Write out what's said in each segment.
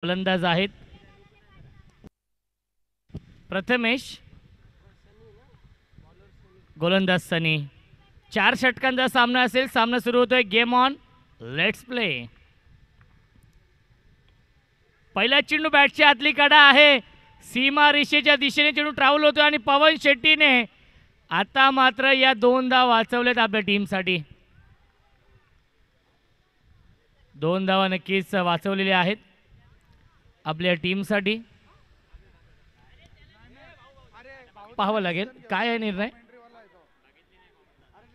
गोलंदाज आहेत प्रथमेश, गोलंदाज सनी. 4 षटकांचा सामना असेल. सामना सुरू होतोय. Game on, let's play. पहिला चेंडू बॅटच्या आतली कडा आहे. सीमा रेषेच्या दिशेने चेंडू ट्रॅव्हल होतोय आणि पवन शेट्टीने आता मात्र या 2 धावा वाचवलेत आपल्या टीमसाठी. 2 धावा नक्कीच वाचवलेल्या आहेत आपल्या टीमसाठी. पाहावं लागेल काय आहे निर्णय.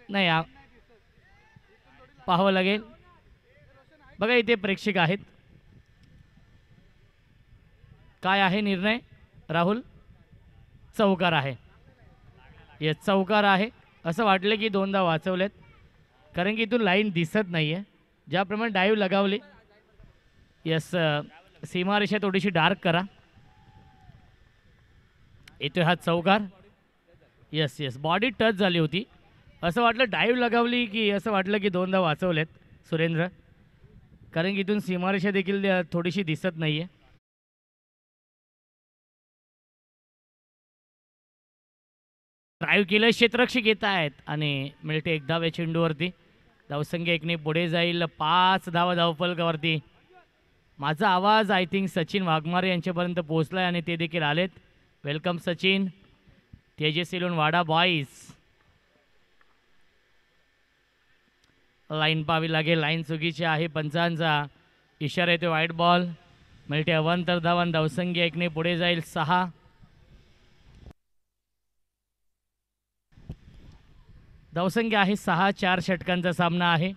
नाही पाहावं लागेल. बघा इथे प्रेक्षक आहेत. काय आहे निर्णय राहुल? चौकार आहे. येस चौकार आहे. असं वाटलं की 2 धावा वाचवलेत कारण की इथून लाईन दिसत नाही आहे. ज्याप्रमाणे डाईव्ह लगावली. येस सीमारेषा थोडीशी डार्क करा. येतोय हा चौकार. येस येस बॉडी टच झाली होती. असं वाटलं डाईव्ह लगावली की असं वाटलं की 2 धावा वाचवलेत सुरेंद्र कारण की इथून सीमारेषा देखील थोडीशी दिसत नाही आहे. ड्राईव्ह केलं. क्षेत्ररक्षक येत आहेत आणि मिळते 1 धाव या चेंडूवरती. धावसंख्या 1ने पुढे जाईल. 5 धावा धावफलकावरती. माझा आवाज आय थिंक सचिन वाघमारे यांच्यापर्यंत पोहोचला आहे आणि ते देखील आलेत. वेलकम सचिन. तेजस इलून वाडा बॉईज. लाईन पाहावी लागेल. लाईन चुकीची आहे. पंचांचा इशारा येतो. वाईट बॉल. मिळते अवांतर धावन. धावसंख्या 1ने पुढे जाईल. 6. धावसंख्या आहे 6. 4 षटकांचा सामना आहे.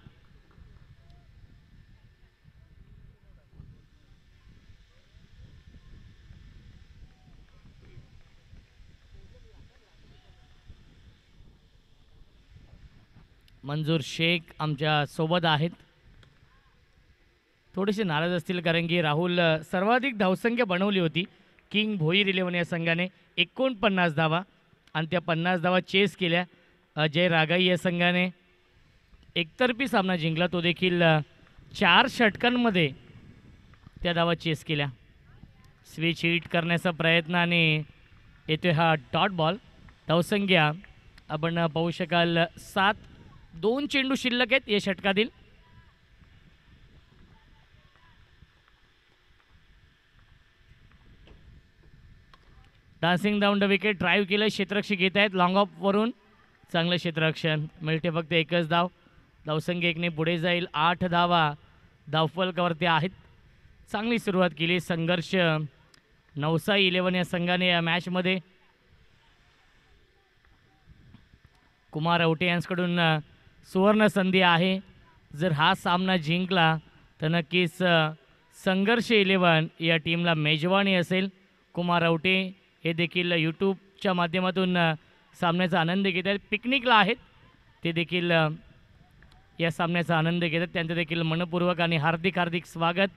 मंजूर शेख आमच्या सोबत आहेत. थोडेसे नाराज असतील कारण की राहुल सर्वाधिक धावसंख्या बनवली होती किंग भोईर 11 या संघाने. 49 धावा आणि त्या 50 धावा चेस केल्या अजय रागाई या संघाने. एकतर्फी सामना जिंकला तो देखील 4 षटकांमध्ये त्या धावा चेस केल्या. स्विच हिट करण्याचा प्रयत्न आणि येतोय हा डॉट बॉल. धावसंख्या आपण पाहू शकाल 7. 2 चेंडू शिल्लक आहेत या षटकातील. Dancing down the wicket. Drive केलं. क्षेत्ररक्षक येत आहेत लॉंग ऑफ वरून. चांगलं क्षेत्ररक्षण. मिळते फक्त 1च धाव. धावसंख्या 1ने पुढे जाईल. 8 धावा धावफलकावरती आहेत. चांगली सुरुवात केली. संघर्ष नवसाई 11 या संघाने या मॅचमध्ये. कुमार औटे यांच्याकडून सुवर्ण संधी आहे. जर हा सामना जिंकला तर नक्कीच संघर्ष 11 या टीमला मेजवानी असेल. कुमार औटे हे देखील यूट्यूबच्या माध्यमातून सामन्याचा आनंद घेत आहेत. पिकनिकला आहेत ते देखील या सामन्याचा आनंद घेत आहेत. त्यांचं देखील मनपूर्वक आणि हार्दिक हार्दिक स्वागत.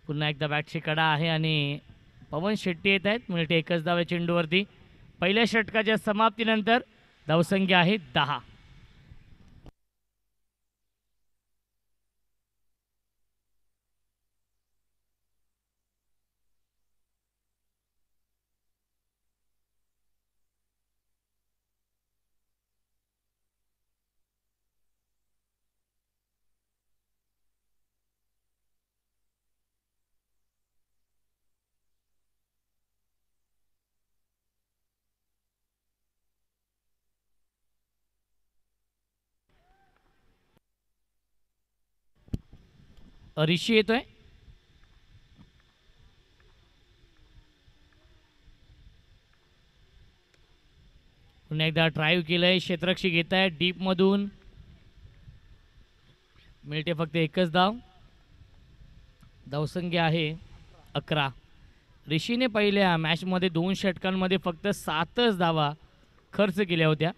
पुन्हा एकदा बॅटची कडा आहे आणि पवन शेट्टी येत आहेत. मिळते 1च धाव या चेंडूवरती. पहिल्या षटकाच्या समाप्तीनंतर धावसंख्या आहे 10. ऋषी येतोय. पुन्हा एकदा ड्राईव्ह केलंय. क्षेत्ररक्षक येत आहे डीपमधून. मिळते फक्त 1च धाव. धावसंख्या आहे 11. ऋषीने पहिल्या मॅचमध्ये 2 षटकांमध्ये फक्त 7च धावा खर्च केल्या होत्या.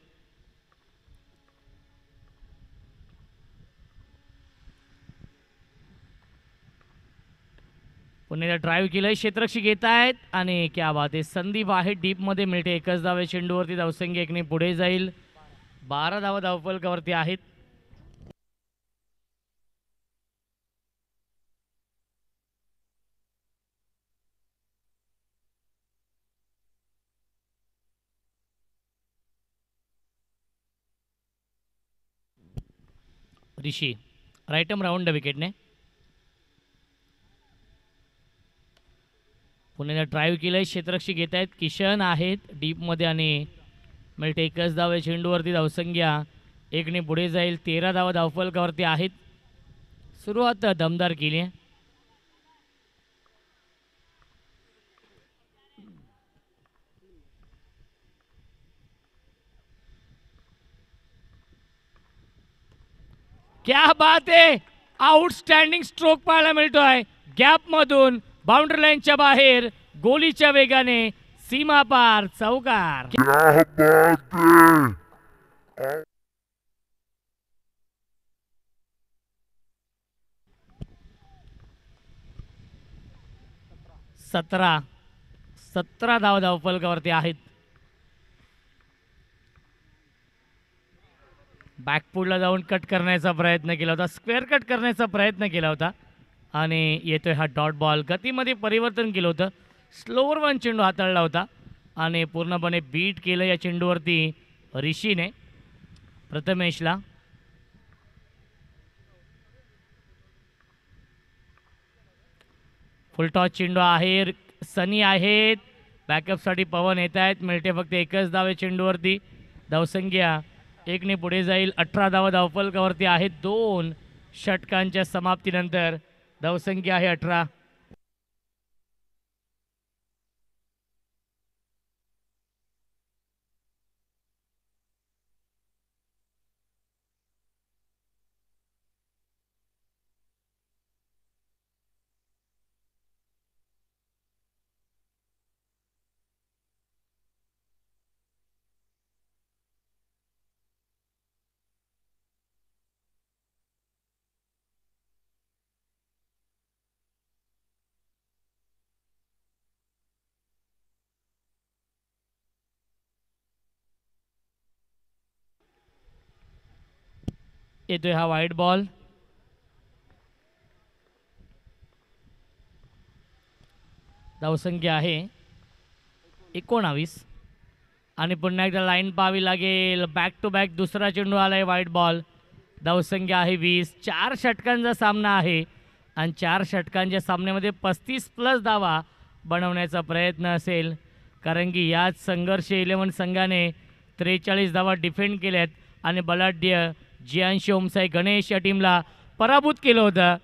पुन्हा ड्राईव्ह केलंय. क्षेत्ररक्षक येत आहेत आणि क्या बात आहे. संदीप आहे डीपमध्ये. मिळते 1च धाव. चेंडूवरती धावसंख्या 1ने पुढे जाईल. 12 धावा धावफलकावरती आहेत. Rishi right arm round the विकेटने. पुण्याने ड्राईव्ह केलंय, क्षेत्ररक्षक घेत आहेत, किशन आहेत डीपमध्ये आणि मिळते एकच धाव आहे चेंडूवरती. धावसंख्या एकने पुढे जाईल. 13 धावा धावफलकावरती आहेत. सुरुवात दमदार केली आहे. क्या बात आहे, आउटस्टँडिंग स्ट्रोक पाहायला मिळतोय. गॅपमधून बाउंड्री लाईनच्या बाहेर गोलीच्या वेगाने सीमा पार चौकार. क्या बात है. 17 धाव धावफलकावरती आहेत. बॅकफुटला जाऊन कट करण्याचा प्रयत्न केला होता, स्क्वेअर कट करण्याचा प्रयत्न केला होता आणि येतोय हा डॉट बॉल. गतीमध्ये परिवर्तन केलं होतं, स्लोवर वन चेंडू हाताळला होता आणि पूर्णपणे बीट केलं या चेंडूवरती ऋषीने प्रथमेशला. फुलटॉस चेंडू आहे, सनी आहेत, बॅकअपसाठी पवन येत आहेत. मिळते फक्त एकच धाव चेंडूवरती. धावसंख्या एकने पुढे जाईल. 18 धावा धावफलकावरती आहेत. 2 षटकांच्या समाप्तीनंतर धावसंख्या आहे 18. येतोय हा वाईड बॉल. धावसंख्या आहे 19 आणि पुन्हा एकदा लाईन पाहावी लागेल. बॅक टू बॅक दुसरा चेंडू आलाय वाईड बॉल. धावसंख्या आहे 20. 4 षटकांचा सामना आहे आणि 4 षटकांच्या सामन्यामध्ये 35+ धावा बनवण्याचा प्रयत्न असेल, कारण की याच संघर्ष 11 संघाने 43 धावा डिफेंड केल्यात आणि बलाढ्य जियांशी ओमसाई गणेश या टीमला पराभूत केलं होतं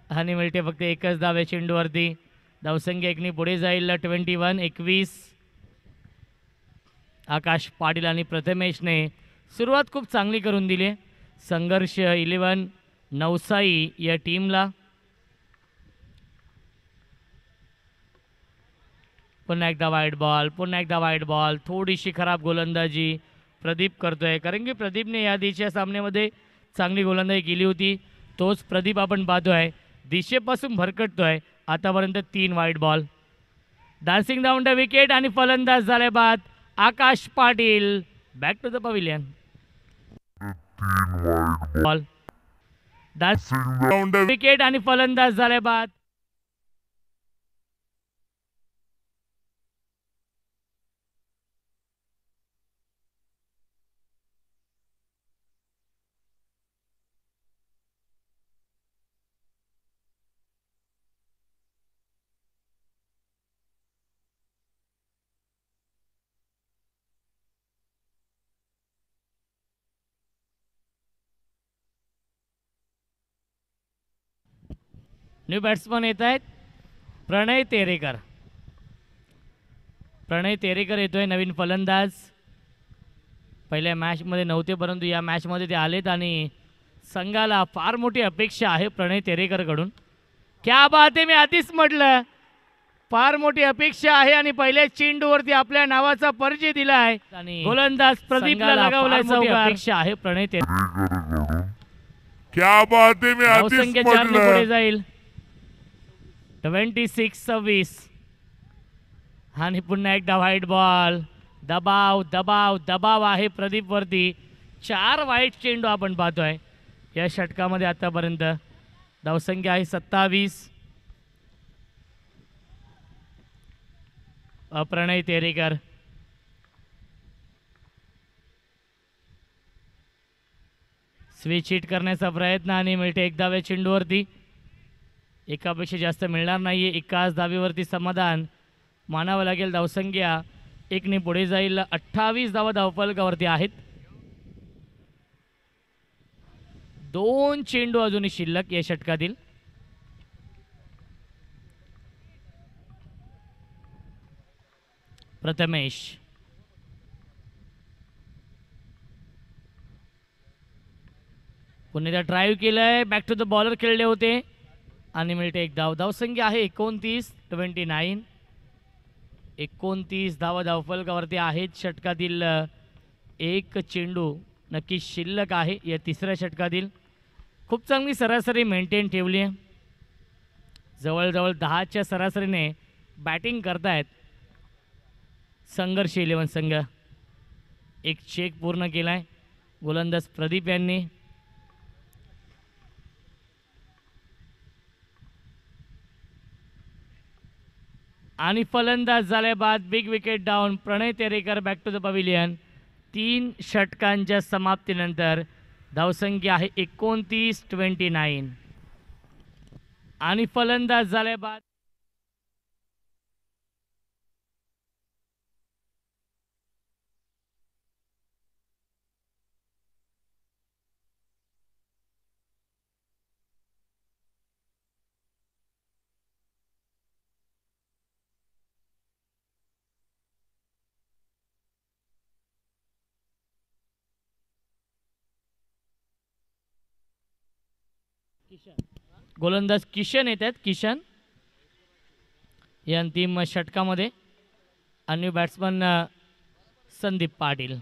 आणि मिळते फक्त एकच धाव या चेंडूवरती. धावसंख्या एकने पुढे जाईल. 21. आकाश पाटील आणि प्रथमेशने सुरुवात खूप चांगली करून दिली. संघर्ष 11 नवसाई या टीमला. पुन्हा एकदा वाईड बॉल, पुन्हा एकदा वाईड बॉल. थोडीशी खराब गोलंदाजी प्रदीप करतोय, कारण की प्रदीपने या दिशेच्या सामन्यामध्ये चांगली गोलंदाजी केली होती. तोच प्रदीप आपण पाहतोय दिशेपासून भरकटतोय. आतापर्यंत 3 wide ball. Dancing down the wicket आणि फलंदाज झाले बाद Akash Patil. Back to the pavilion. Ball dancing down the wicket आणि फलंदाज झाले बाद. न्यू बॅट्समन येत आहेत. प्रणय तेरेकर. प्रणय तेरेकर येतोय नवीन फलंदाज. पहिल्या मॅचमध्ये नव्हते, परंतु या मॅचमध्ये ते आलेत आणि संघाला फार मोठी अपेक्षा आहे प्रणय तेरेकरकडून. क्या बात आहे, मी आधीच म्हटलं फार मोठी अपेक्षा आहे आणि पहिल्या चेंडूवरती आपल्या नावाचा परिचय दिला आहे आणि गोलंदाज प्रदीपला लगावलाय. अपेक्षा आहे प्रणय तेरेकर. क्या बात है, मी आधीच म्हटलं पुढे जाईल. 26 आणि पुन्हा एकदा व्हाईट बॉल. दबाव दबाव दबाव आहे प्रदीप वरती. 4 वाईट चेंडू आपण पाहतोय या षटकामध्ये आतापर्यंत. धावसंख्या आहे 27. प्रणय तेरेकर. स्विच हिट करण्याचा प्रयत्न आणि मिळते एक धाव या चेंडूवरती. एकापेक्षा जास्त मिळणार नाही आहे. एकाच धावेवरती समाधान मानावं लागेल. धावसंख्या 1ने पुढे जाईल. 28 धावा धावफलकावरती आहेत. 2 चेंडू अजूनही शिल्लक या षटकातील. प्रथमेश पुन्हा ड्राईव्ह केलंय. बॅक टू द बॉलर खेळले होते आणि मिळते एक धाव. धावसंख्या आहे 29. 29 धावा धावफलकावरती आहेत. षटकातील एक चेंडू नक्की शिल्लक आहे या तिसऱ्या षटकातील. खूप चांगली सरासरी मेंटेन ठेवली आहे. जवळजवळ 10च्या सरासरीने बॅटिंग करतायत संघर्ष 11 संघ. एक चेक पूर्ण केलाय गोलंदाज प्रदीप यांनी. आणि फलंदाज झाल्या बाद big wicket down. Pranay Terekar back to the pavilion. 3 षटकांच्या समाप्तीनंतर धावसंख्या आहे 29. आणि फलंदाज झाल्या बाद गोलंदाज किशन येत आहेत. किशन या अंतिम षटकामध्ये. आणि बॅट्समन संदीप पाटील.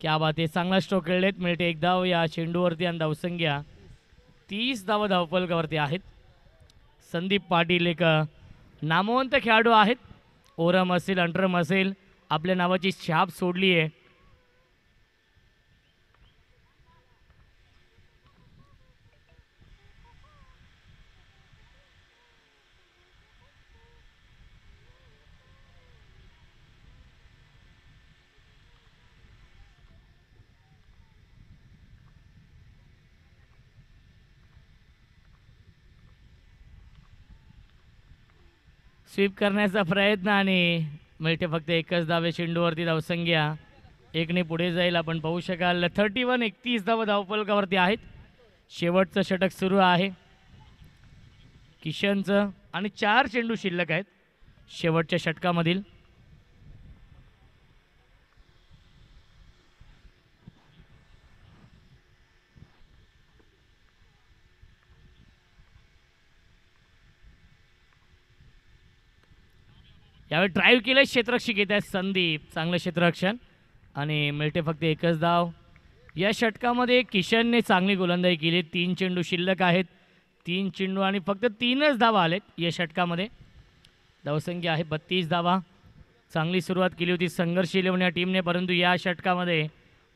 क्या बात आहे. चांगला स्ट्रोक खेळलेत. मिळते एक धाव या चेंडूवरती आणि धावसंख्या 30 धावा धावफलकावरती आहेत. संदीप पाटील एक नामवंत खेळाडू आहेत. ओरम असेल अंटरम असेल आपल्या नावाची छाप सोडली आहे. स्वीप करण्याचा प्रयत्न आणि मिळते फक्त एकच धाव. चेंडूवरती धावसंख्या 1ने पुढे जाईल. आपण पाहू शकाल 31 धावा धावफलकावरती आहेत. शेवटचं षटक सुरू आहे किशनचं आणि 4 चेंडू शिल्लक आहेत शेवटच्या षटकामधील. यावेळी ड्राईव्ह केलं. क्षेत्ररक्षक येत आहेत संदीप. चांगलं क्षेत्ररक्षण आणि मिळते फक्त एकच धाव. या षटकामध्ये किशनने चांगली गोलंदाजी केली. 3 चेंडू शिल्लक आहेत. 3 चेंडू आणि फक्त 3च धावा आलेत या षटकामध्ये. धावसंख्या आहे 32 धावा. चांगली सुरुवात केली होती संघर्ष 11 या टीमने, परंतु या षटकामध्ये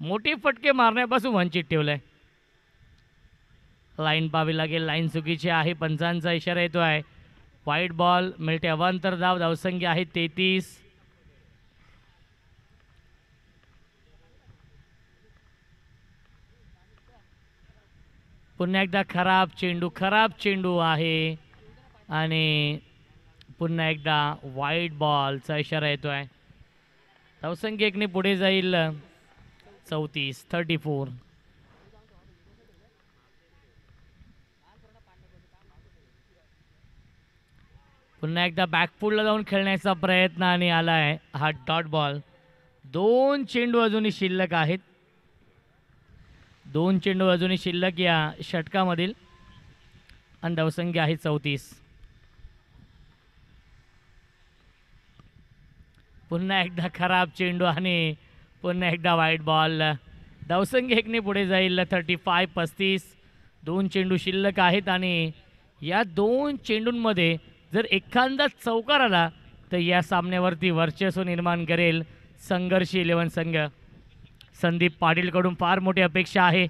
मोठे फटके मारण्यापासून वंचित ठेवलं आहे. लाईन पाहावी लागेल. लाईन चुकीची आहे. पंचांचा इशारा येतो आहे. वाईट बॉल. मिळते अवांतर धाव. धावसंख्या आहे 33. पुन्हा एकदा खराब चेंडू आहे आणि पुन्हा एकदा वाईट बॉलचा इशारा येतो आहे. धावसंख्या 1ने पुढे जाईल. 34. पुन्हा एकदा बॅकफुटला जाऊन खेळण्याचा प्रयत्न आणि आला आहे हा डॉट बॉल. 2 चेंडू अजूनही शिल्लक आहेत. 2 चेंडू अजूनही शिल्लक या षटकामधील आणि धावसंख्या आहे 34. पुन्हा एकदा खराब चेंडू आणि पुन्हा एकदा वाईट बॉल. धावसंख्या 1ने पुढे जाईल. 35. 2 चेंडू शिल्लक आहेत आणि या 2 चेंडूंमध्ये जर एखादा चौकार आला तर या सामन्यावरती वर्चस्व निर्माण करेल संघर्षी 11 संघ. संदीप पाटीलकडून फार मोठी अपेक्षा आहे.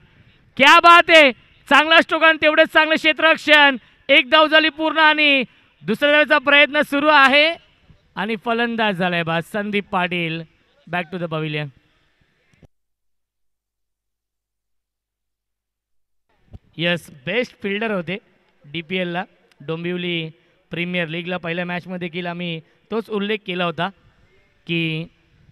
क्या बात आहे, चांगला स्ट्रोक तेवढेच चांगलं क्षेत्ररक्षण. एक धाव झाली पूर्ण आणि दुसऱ्या धावेचा प्रयत्न सुरू आहे आणि फलंदाज झालाय बा Sandeep Patil. Back to the pavilion. Yes, best fielder होते DPLला, डोंबिवली प्रीमियर लीगला पहिल्या मॅचमध्ये देखील आम्ही तोच उल्लेख केला होता की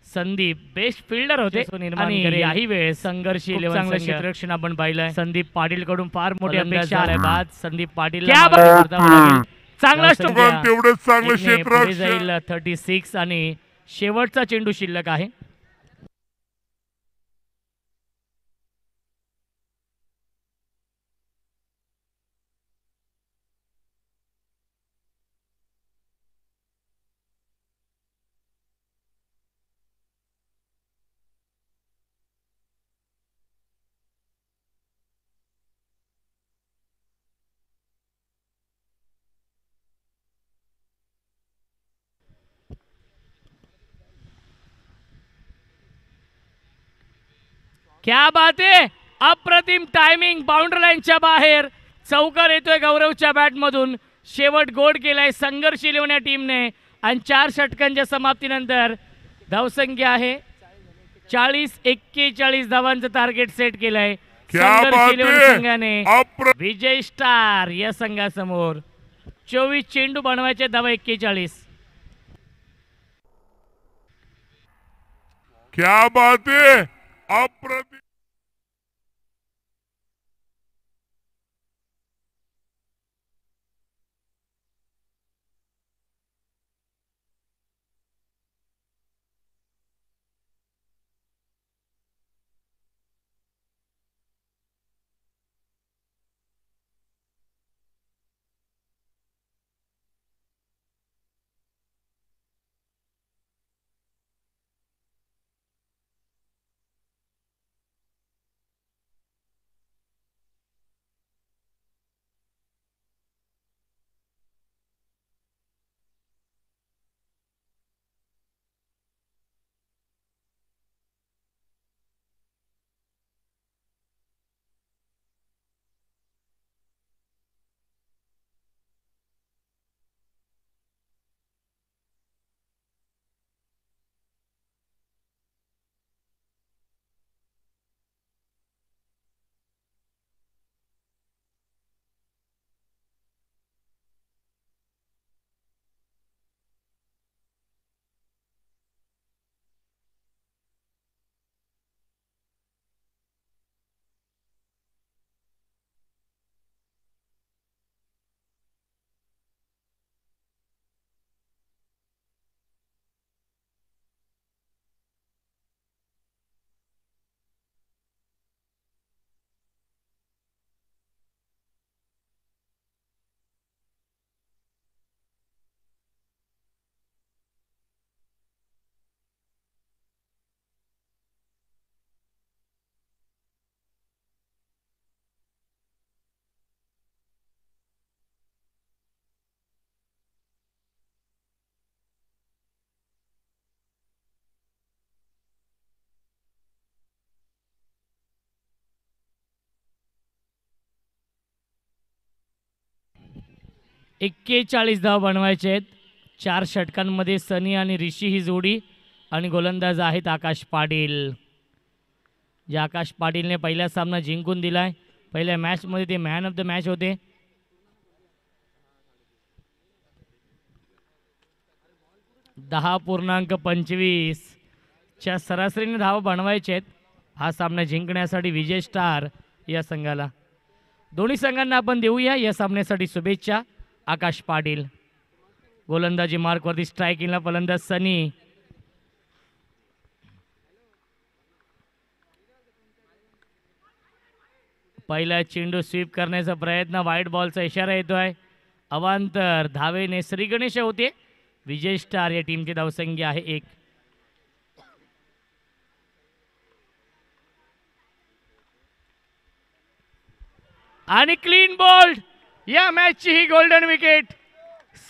संदीप बेस्ट फिल्डर होते आणि याही वेळेस संघर्षी 11 चांगलं क्षेत्ररक्षण आपण पाहिलंय. संदीप पाटीलकडून फार मोठी अपेक्षा आहे. बाद संदीप पाटील चांगला तेवढंच चांगलं क्षेत्र जाईल. 36 आणि शेवटचा चेंडू शिल्लक आहे. क्या बात आहे, अप्रतिम टायमिंग. बाउंड्री लाईनच्या बाहेर चौकार येतोय गौरवच्या बॅटमधून. शेवट गोड केलाय संघर्षी 11 या टीमने आणि 4 षटकांच्या समाप्तीनंतर धावसंख्या आहे 40-41 धावांचं टार्गेट सेट केलंय संघर्षी 11 संघाने. विजय स्टार या संघासमोर 24 चेंडू बनवायचे, धावा 41. क्या बात है, अप्रतिम. एक्केचाळीस धाव बनवायचे आहेत 4 षटकांमध्ये. सनी आणि ऋषी ही जोडी आणि गोलंदाज आहेत आकाश पाटील. जे आकाश पाटीलने पहिला सामना जिंकून दिलाय. पहिल्या मॅचमध्ये ते मॅन ऑफ द मॅच होते. .25 च्या सरासरीने धाव बनवायचे आहेत हा सामना जिंकण्यासाठी विजय स्टार या संघाला. दोन्ही संघांना आपण देऊया या सामन्यासाठी शुभेच्छा. आकाश पाटील गोलंदाजी मार्कवरती, स्ट्रायकिंगला फलंदाज सनी. पहिला चेंडू स्वीप करण्याचा प्रयत्न, वाईट बॉलचा इशारा येतोय. अवांतर धावेने श्री गणेश होते. विजय स्टार या टीमची धावसंख्या आहे 1. आणि क्लीन बोल्ड या मॅचची ही golden wicket.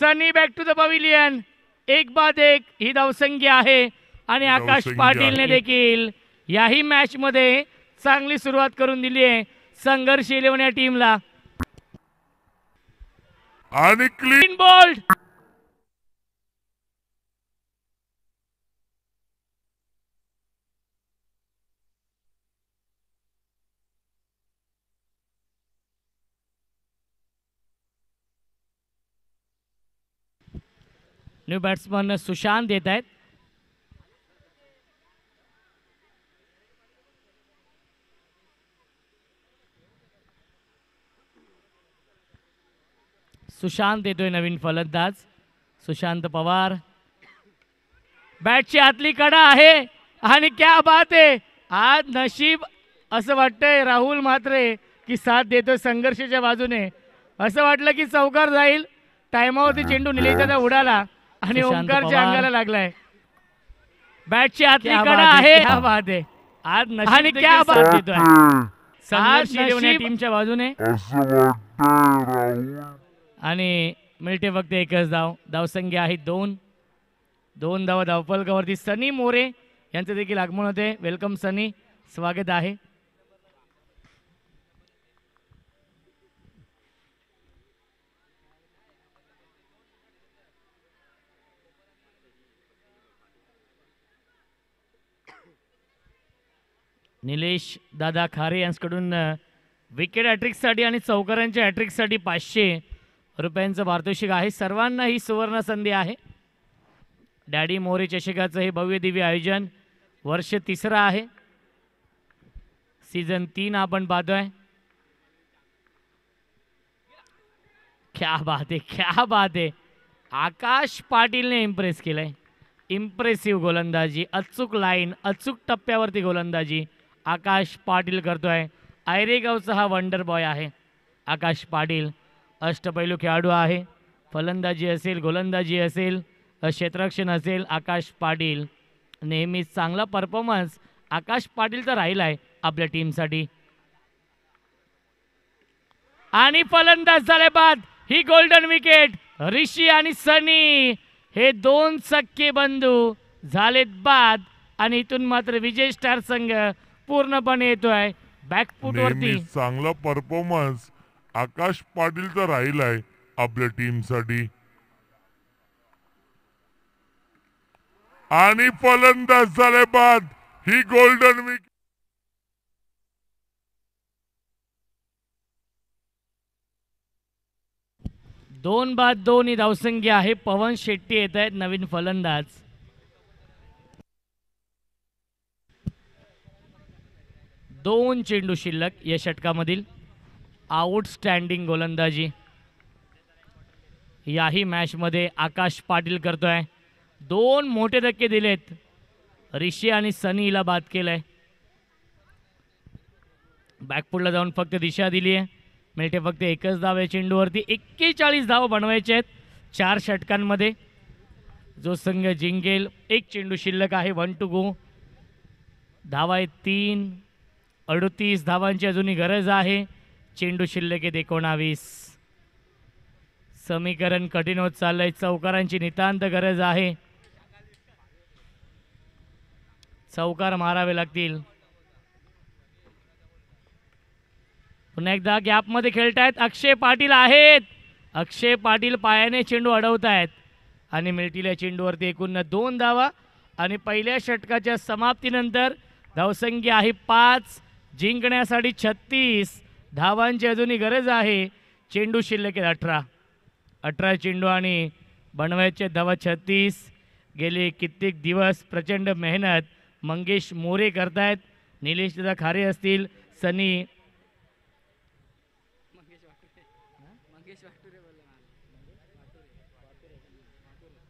Sunny back to the pavilion. एक बाद एक ही धावसंख्या आहे आणि आकाश धावसंख्या पाटीलने आहे. देखील याही मॅच मध्ये चांगली सुरुवात करून दिली आहे संघर्ष 11 या टीमला. आणि clean clean bowled new batsman Sushant येत आहेत. सुशांत येतोय नवीन फलंदाज सुशांत पवार. बॅटची आतली कडा आहे आणि क्या बात आहे. आज नशीब असं वाटतंय राहुल म्हात्रे की साथ देतोय संघर्षाच्या बाजूने. असं वाटलं की चौकार जाईल. टायमावरती चेंडू निलेशचा उडाला आणि सुशांत ओंकारच्या पवार. अंगाला लागलाय. बॅटची आतली क्या कडा बात आहे, आहे. क्या बात आहे. आज आणि नशीब क्या देखील बात साथ आहे. देतोय. संघर्ष आज 11 नशीब टीमच्या बाजूने असं वाटतंय राहुल. आणि मिळते फक्त एकच धाव. धावसंख्या आहे 2. 2 धावा धावफलकावरती. सनी मोरे यांचं देखील आगमन होते. वेलकम सनी, स्वागत आहे. निलेश दादा खारे यांच्याकडून विकेट हॅट्रिकसाठी आणि चौकारांच्या हॅट्रिकसाठी 500 रुपयांचं पारितोषिक आहे. सर्वांना ही सुवर्ण संधी आहे. डॅडी मोरे चषकाचं हे भव्य दिव्य आयोजन वर्ष 3रं आहे. सीझन 3 आपण पाहतोय. क्या बात आहे, क्या बात आहे. आकाश पाटीलने इम्प्रेस केलंय. इम्प्रेसिव्ह गोलंदाजी, अचूक लाईन, अचूक टप्प्यावरती गोलंदाजी आकाश पाटील करतोय. आयरेगावचा हा वंडर बॉय आहे आकाश पाटील. अष्टपैलू खेळाडू आहे. फलंदाजी असेल, गोलंदाजी असेल, क्षेत्ररक्षण असेल, आकाश पाटील नेहमीच चांगला परफॉर्मन्स आकाश पाटीलचा राहिला आहे आपल्या टीमसाठी. आणि फलंदाज झाले बाद. ही गोल्डन विकेट. ऋषी आणि सनी हे 2 सख्खे बंधू झालेत बाद आणि इथून मात्र विजय स्टार संघ पूर्णपणे येतोय बॅकफूटवरती. नेहमी चांगला परफॉर्मन्स आकाश पाटीलचा राहिलाय आपल्या टीमसाठी. आणि फलंदाज झाले बाद. ही गोल्डन विकेट. 2 बाद 2 ही धावसंख्या आहे. पवन शेट्टी येत आहेत नवीन फलंदाज. दोन चेंडू शिल्लक या षटकामधील. आउटस्टँडिंग गोलंदाजी याही मॅचमध्ये आकाश पाटील करतोय. 2 मोठे धक्के दिलेत. ऋषी आणि सनीला बाद केलंय. बॅकफुटला जाऊन फक्त दिशा दिली आहे. मिळते फक्त एकच धाव या चेंडूवरती. 41 धाव बनवायचे आहेत 4 षटकांमध्ये. जो संघ जिंकेल. 1 चेंडू शिल्लक आहे. 1 टू गो. धावा आहेत 3. 38 धावांची अजूनही गरज आहे. चेंडू शिल्लक आहेत 19. समीकरण कठीण होत चाललंय. चौकारांची नितांत गरज आहे. चौकार मारावे लागतील. पुन्हा एकदा गॅपमध्ये खेळतायत. अक्षय पाटील आहेत. अक्षय पाटील पायाने चेंडू अडवत आहेत आणि मिळतील या चेंडूवरती एकूण 2 धावा. आणि पहिल्या षटकाच्या समाप्तीनंतर धावसंख्या आहे 5. जिंकण्यासाठी 36 धावांची अजूनही गरज आहे. चेंडू शिल्लक आहेत 18 चेंडू आणि बनवायचे धावा 36. गेले कित्येक दिवस प्रचंड मेहनत मंगेश मोरे करतायत. निलेश दादा खारे असतील, सनी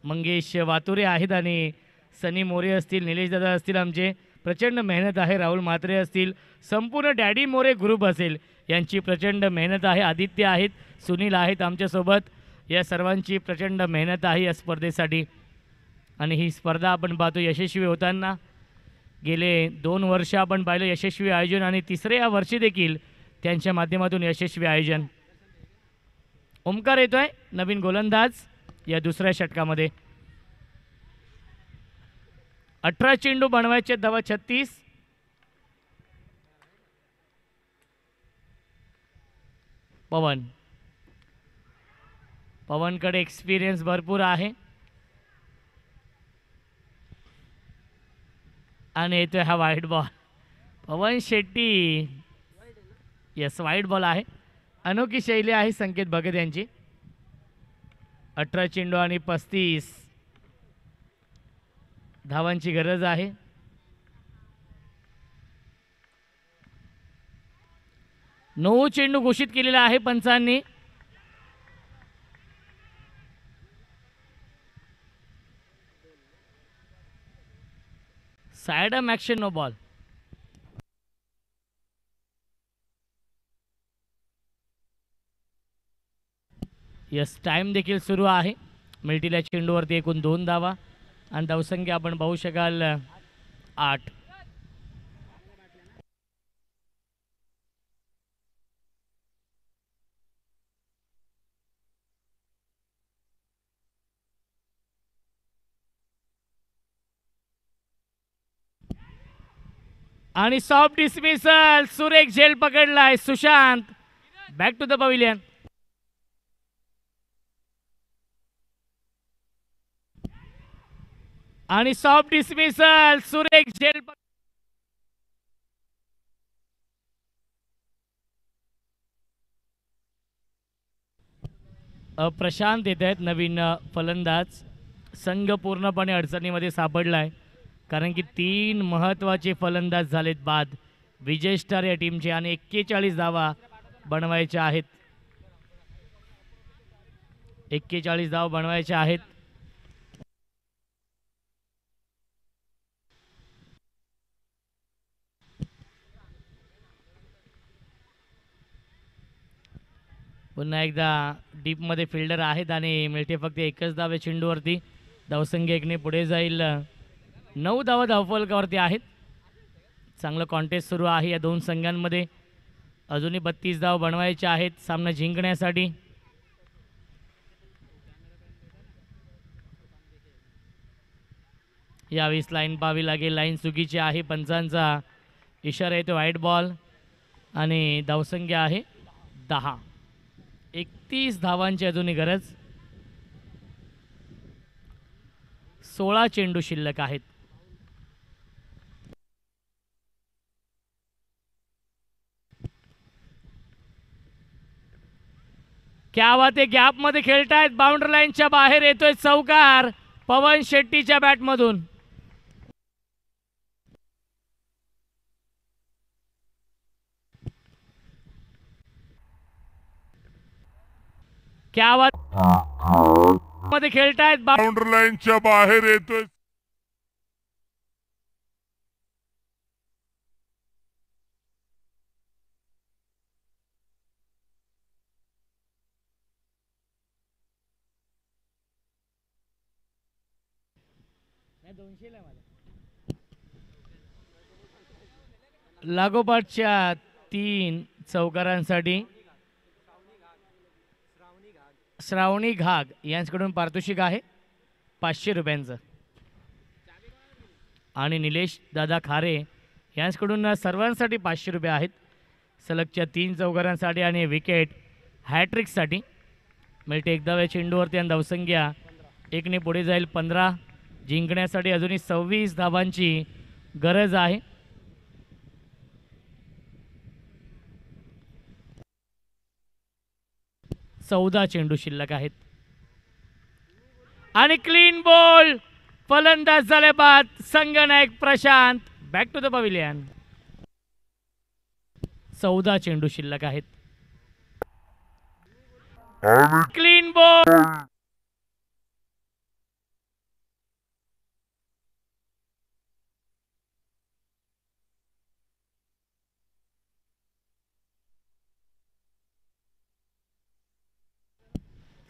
मंगेश वातुरे आहेत आणि सनी मोरे असतील, निलेश दादा असतील. आमचे प्रचंड मेहनत आहे. राहुल म्हात्रे असतील, संपूर्ण डॅडी मोरे ग्रुप असेल, यांची प्रचंड मेहनत आहे. आदित्य आहेत, सुनील आहेत आमच्यासोबत. या सर्वांची प्रचंड मेहनत आहे या स्पर्धेसाठी. आणि ही स्पर्धा आपण पाहतो यशस्वी होताना. गेले 2 वर्ष आपण पाहिलं यशस्वी आयोजन आणि 3ऱ्या वर्षी देखील त्यांच्या माध्यमातून यशस्वी आयोजन. ओमकार येतोय नवीन गोलंदाज या 2ऱ्या षटकामध्ये. 18 चेंडू बनवायचे, धावा 36. पवनकडे एक्सपिरियन्स भरपूर आहे आणि येतोय हा वाईट बॉल. पवन शेट्टी, यस वाईट बॉल आहे. अनोखी शैली आहे संकेत भगत यांची. 18 चेंडू आणि 35 धावांची गरज आहे. नऊ चेंडू घोषित केलेला आहे पंचांनी. Side arm action, no ball. Yes time देखील सुरू आहे. मिल्टील्या चेंडूवरती एकूण 2 धावा आणि धावसंख्या आपण पाहू शकाल 8. आणि सॉफ्ट डिसमिसल, सुरेख झेल पकडलाय Sushant. Back to the pavilion. आणि सॉफ्ट डिसमिसल, सुरेख झेल. प्रशांत येत आहेत नवीन फलंदाज. संघ पूर्णपणे अडचणीमध्ये सापडलाय कारण की 3 महत्त्वाचे फलंदाज झालेत बाद विजय स्टार या टीमचे आणि 41 धावा बनवायच्या आहेत. 41 धावा बनवायच्या आहेत. पुन्हा एकदा डीपमध्ये फिल्डर आहेत आणि मिळते फक्त एकच धाव आहे चेंडूवरती. धावसंख्या 1ने पुढे जाईल. 9 धावा धावफलकावरती आहेत. चांगलं कॉन्टेस्ट सुरू आहे या दोन संघांमध्ये. अजूनही 32 धाव बनवायच्या आहेत सामना जिंकण्यासाठी. यावेळेस लाईन पाहावी लागेल. लाईन चुकीची आहे. पंचांचा इशारा येतो व्हाईट बॉल आणि धावसंख्या आहे 10. 31 धावांची अजूनही गरज. 16 चेंडू शिल्लक आहेत. क्या बात आहे, गॅपमध्ये खेळतायत. बाउंड्री लाईनच्या बाहेर येतोय चौकार पवन शेट्टीच्या बॅटमधून. क्या बात मध्ये खेळतायत. बाउंड्री लाईनच्या बाहेर येतोय. लागोपाठच्या 3 चौकारांसाठी श्रावणी घाग यांच्याकडून पारितोषिक आहे 500 रुपयांचं आणि निलेश दादा खारे यांच्याकडून सर्वांसाठी 500 रुपये आहेत. सलगच्या 3 चौकारांसाठी आणि विकेट हॅट्रिकसाठी मिळते. एकदा चेंडूवरती आणि धावसंख्या 1ने पुढे जाईल 15. जिंकण्यासाठी अजूनही 26 धावांची गरज आहे. चौदा चेंडू शिल्लक आहेत आणि क्लीन बॉल. फलंदाज झाले बाद संघनायक Prashant. Back to the pavilion. 14 चेंडू शिल्लक आहेत. Clean ball.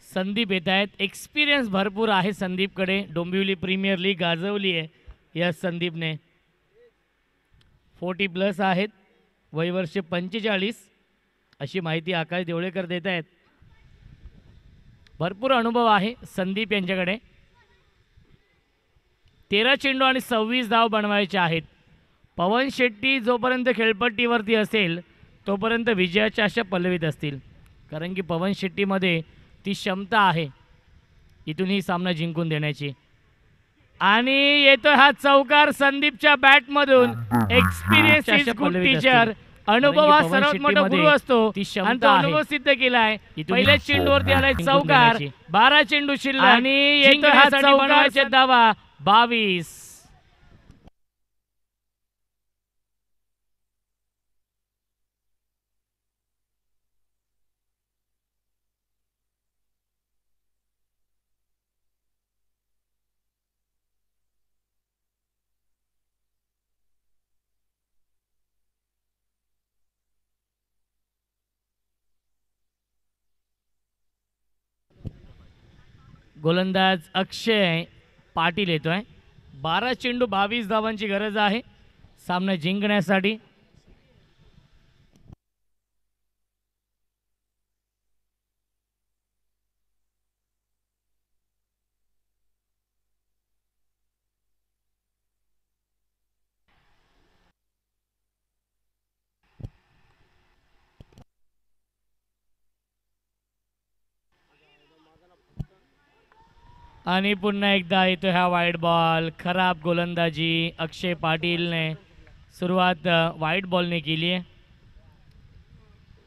संदीप येत आहेत. एक्सपिरियन्स भरपूर आहे संदीपकडे. डोंबिवली प्रीमियर लीग गाजवली आहे या संदीपने. 40+ आहेत. वयवर्ष 45 अशी माहिती आकाश देवळेकर देत आहेत. भरपूर अनुभव आहे संदीप यांच्याकडे. 13 चेंडू आणि 26 धाव बनवायचे आहेत. पवन शेट्टी जोपर्यंत खेळपट्टीवरती असेल तोपर्यंत विजयाच्या आशा पल्लवीत असतील, कारण की पवन शेट्टीमध्ये ती क्षमता आहे इथून ही सामना जिंकून देण्याची. आणि येतोय हा चौकार संदीपच्या बॅटमधून. Experience is good teacher. अनुभव हा सर्वात मोठा गुरु असतो आणि तो अनुभव सिद्ध केलाय. पहिल्या चेंडूवरती आलाय चौकार. 12 चेंडू शिल्लक आणि येतोय हा चौकारचा धावा 22. गोलंदाज अक्षय पाटील येतोय. 12 चेंडू 22 धावांची गरज आहे सामना जिंकण्यासाठी. आणि पुन्हा एकदा येतो हा वाईट बॉल. खराब गोलंदाजी अक्षय पाटीलने सुरुवात वाईट बॉलने केली आहे.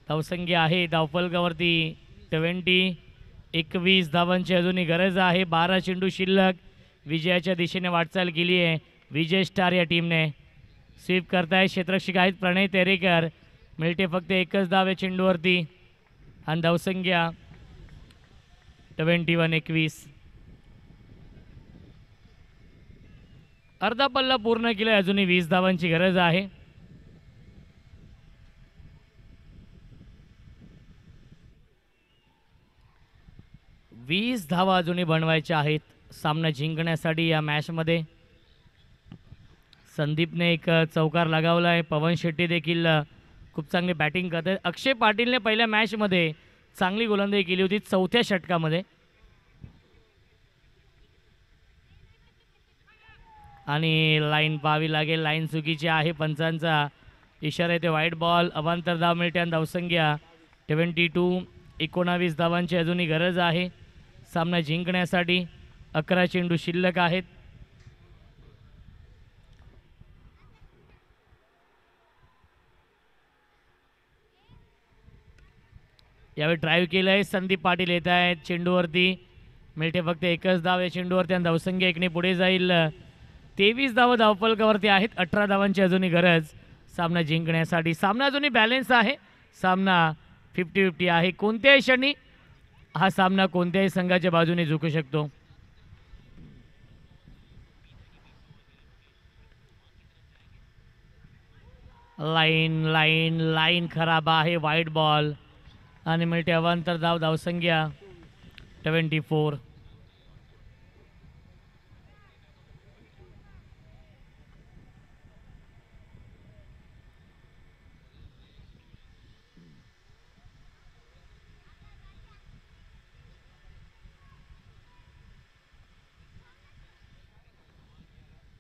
धावसंख्या आहे धावफलकावरती 21 धावांची अजूनही गरज आहे. 12 चेंडू शिल्लक. विजयाच्या दिशेने वाटचाल केली आहे विजय स्टार या टीमने. स्वीप करताय क्षेत्ररक्षक आहेत प्रणय तेरेकर. मिळते फक्त एकच धाव या चेंडूवरती आणि धावसंख्या 21. अर्धा पल्ला पूर्ण केला. अजूनही 20 धावांची गरज आहे. वीस धावा अजूनही बनवायच्या आहेत सामना जिंकण्यासाठी या मॅचमध्ये. संदीपने एक चौकार लगावला आहे. पवन शेट्टी देखील खूप चांगली बॅटिंग करत आहेत. अक्षय पाटीलने पहिल्या मॅचमध्ये चांगली गोलंदाजी केली होती 4थ्या षटकामध्ये. आणि लाईन पाहावी लागेल. लाईन चुकीची आहे. पंचांचा इशारा येते वाईट बॉल. अवांतर धाव मिळते आणि धावसंख्या 19 धावांची अजूनही गरज आहे सामना जिंकण्यासाठी. 11 चेंडू शिल्लक आहेत. यावेळी ड्राईव्ह केलं आहे. संदीप पाटील येत आहेत चेंडूवरती. मिळते फक्त एकच धाव या चेंडूवरती आणि धावसंख्या 1ने पुढे जाईल. 23 धावा धावफलकावरती आहेत. 18 धावांची अजूनही गरज सामना जिंकण्यासाठी. सामना अजूनही बॅलेन्स आहे. सामना 50-50 आहे. कोणत्याही क्षणी हा सामना कोणत्याही संघाच्या बाजूने जिंकू शकतो. लाईन लाईन लाईन खराब आहे. वाईट बॉल आणि मिळते अवांतर धाव. धावसंख्या 24.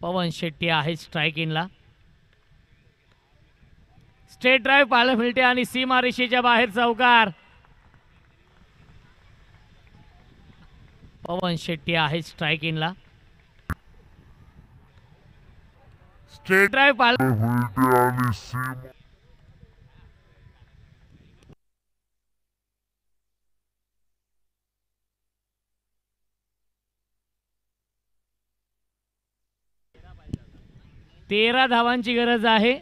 पवन शेट्टी आहे स्ट्राईक इनला. स्ट्रेट ड्राईव्ह पाहायला मिळते आणि सीमा रेषेच्या बाहेर चौकार. पवन शेट्टी आहे स्ट्राईक इनला. स्ट्रेट ड्राईव्ह पाहायला मिळते आणि सीमा 13 धावांची गरज आहे.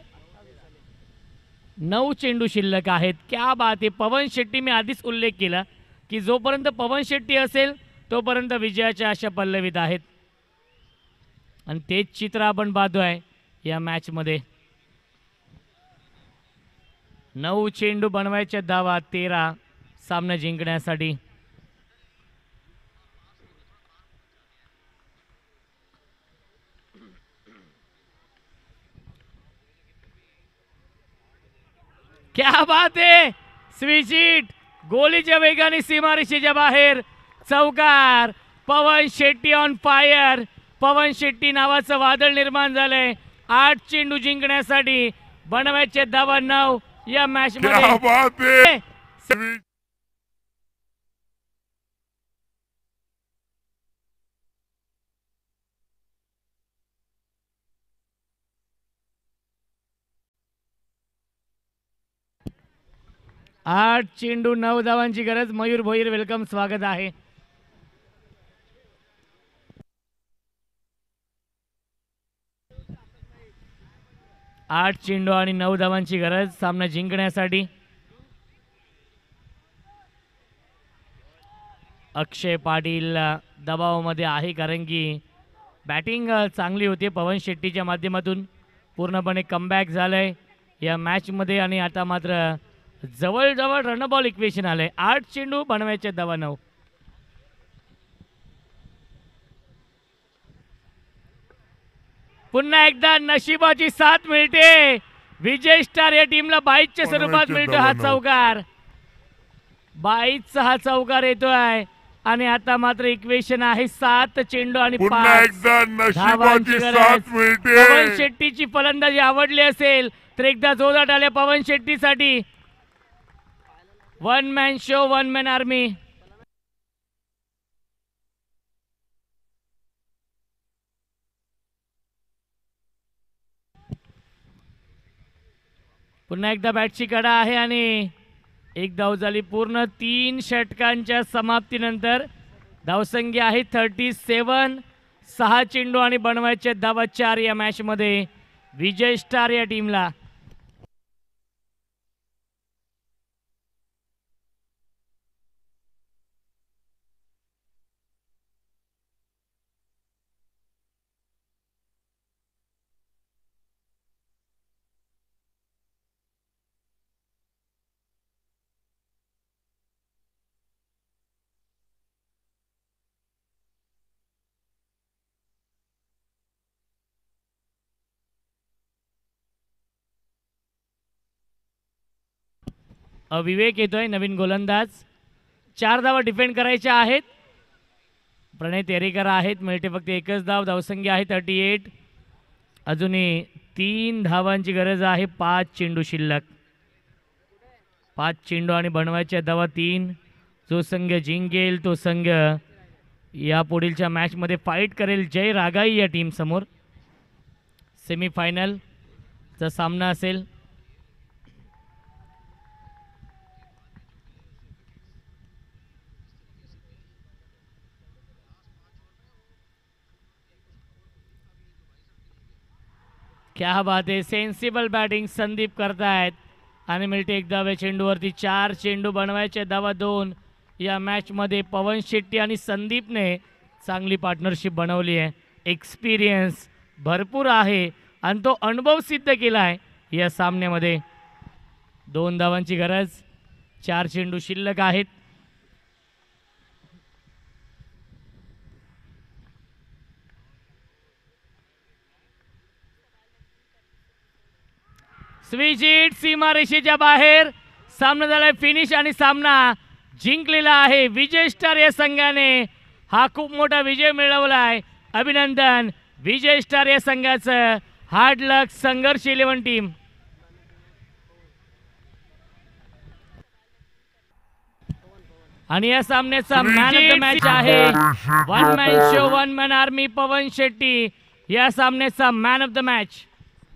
9 चेंडू शिल्लक आहेत. क्या बात आहे. पवन शेट्टी मी आधीच उल्लेख केला की जोपर्यंत पवन शेट्टी असेल तोपर्यंत विजयाच्या आशा पल्लवीत आहेत आणि तेच चित्र आपण पाहतोय या मॅचमध्ये. 9 चेंडू बनवायच्या धावा 13 सामना जिंकण्यासाठी. क्या बात है. Switch hit. गोलीच्या वेगाने सीमारेषेच्या बाहेर चौकार. पवन शेट्टी ऑन फायर. पवन शेट्टी नावाचं वादळ निर्माण झालंय. 8 चेंडू जिंकण्यासाठी बनवायचे धावा 9 या मॅच क्या मध्ये. बात है. आठ चेंडू 9 धावांची गरज. मयूर भोईर वेलकम, स्वागत आहे. आठ चेंडू आणि 9 धावांची गरज सामना जिंकण्यासाठी. अक्षय पाटील दबावामध्ये आहे कारण की बॅटिंग चांगली होती पवन शेट्टीच्या माध्यमातून. पूर्णपणे कमबॅक झालंय या मॅचमध्ये आणि आता मात्र जवळजवळ रनबॉल इक्वेशन आलंय. 8 चेंडू बनवायचे धावा 9. पुन्हा एकदा नशिबाची साथ मिळते. विजय स्टार या टीमला 22च्या स्वरूपात मिळतो हा चौकार. 22चा हा चौकार येतोय आणि आता मात्र इक्वेशन आहे 7 चेंडू आणि 5 धावांची गरज. पवन शेट्टीची फलंदाजी आवडली असेल तर एकदा जोरात आल्या पवन शेट्टीसाठी. 1 मॅन शो 1 मॅन आर्मी. पुन्हा एकदा बॅटची कडा आहे आणि एक धाव झाली पूर्ण. 3 षटकांच्या समाप्तीनंतर धावसंख्या आहे 37. 6 चेंडू आणि बनवायचे धावा 4 या मॅच मध्ये विजय स्टार या टीमला. विवेक येतोय नवीन गोलंदाज. 4 धावा डिफेंड करायच्या आहेत. प्रणय तेरेकर आहेत, मिळते फक्त एकच धाव. धावसंख्या आहे 38. अजूनही 3 धावांची गरज आहे. 5 चेंडू शिल्लक. 5 चेंडू आणि बनवायच्या धावा 3. जो संघ जिंकेल तो संघ या पुढीलच्या मॅचमध्ये फाईट करेल जय रागाई या टीम समोर. सेमीफायनलचा सामना असेल. क्या बात आहे. सेन्सिबल बॅटिंग संदीप करतायत आणि मिळते एक धाव चेंडूवरती. 4 चेंडू बनवायचे धावा 2 या मॅचमध्ये. पवन शेट्टी आणि संदीपने चांगली पार्टनरशिप बनवली आहे. एक्सपिरियन्स भरपूर आहे आणि तो अनुभव सिद्ध केला आहे या सामन्यामध्ये. 2 धावांची गरज. 4 चेंडू शिल्लक आहेत. स्विच हिट सीमारेषेच्या बाहेर. सामना झालाय फिनिश आणि सामना जिंकलेला आहे विजय स्टार या संघाने. हा खूप मोठा विजय मिळवलाय. अभिनंदन विजय स्टार या संघाचं. हार्ड लक संघर्ष 11 टीम. आणि या सामन्याचा मॅन ऑफ द मॅच आहे 1 मॅन शो 1 मॅन आर्मी पवन शेट्टी. या सामन्याचा मॅन ऑफ द मॅच.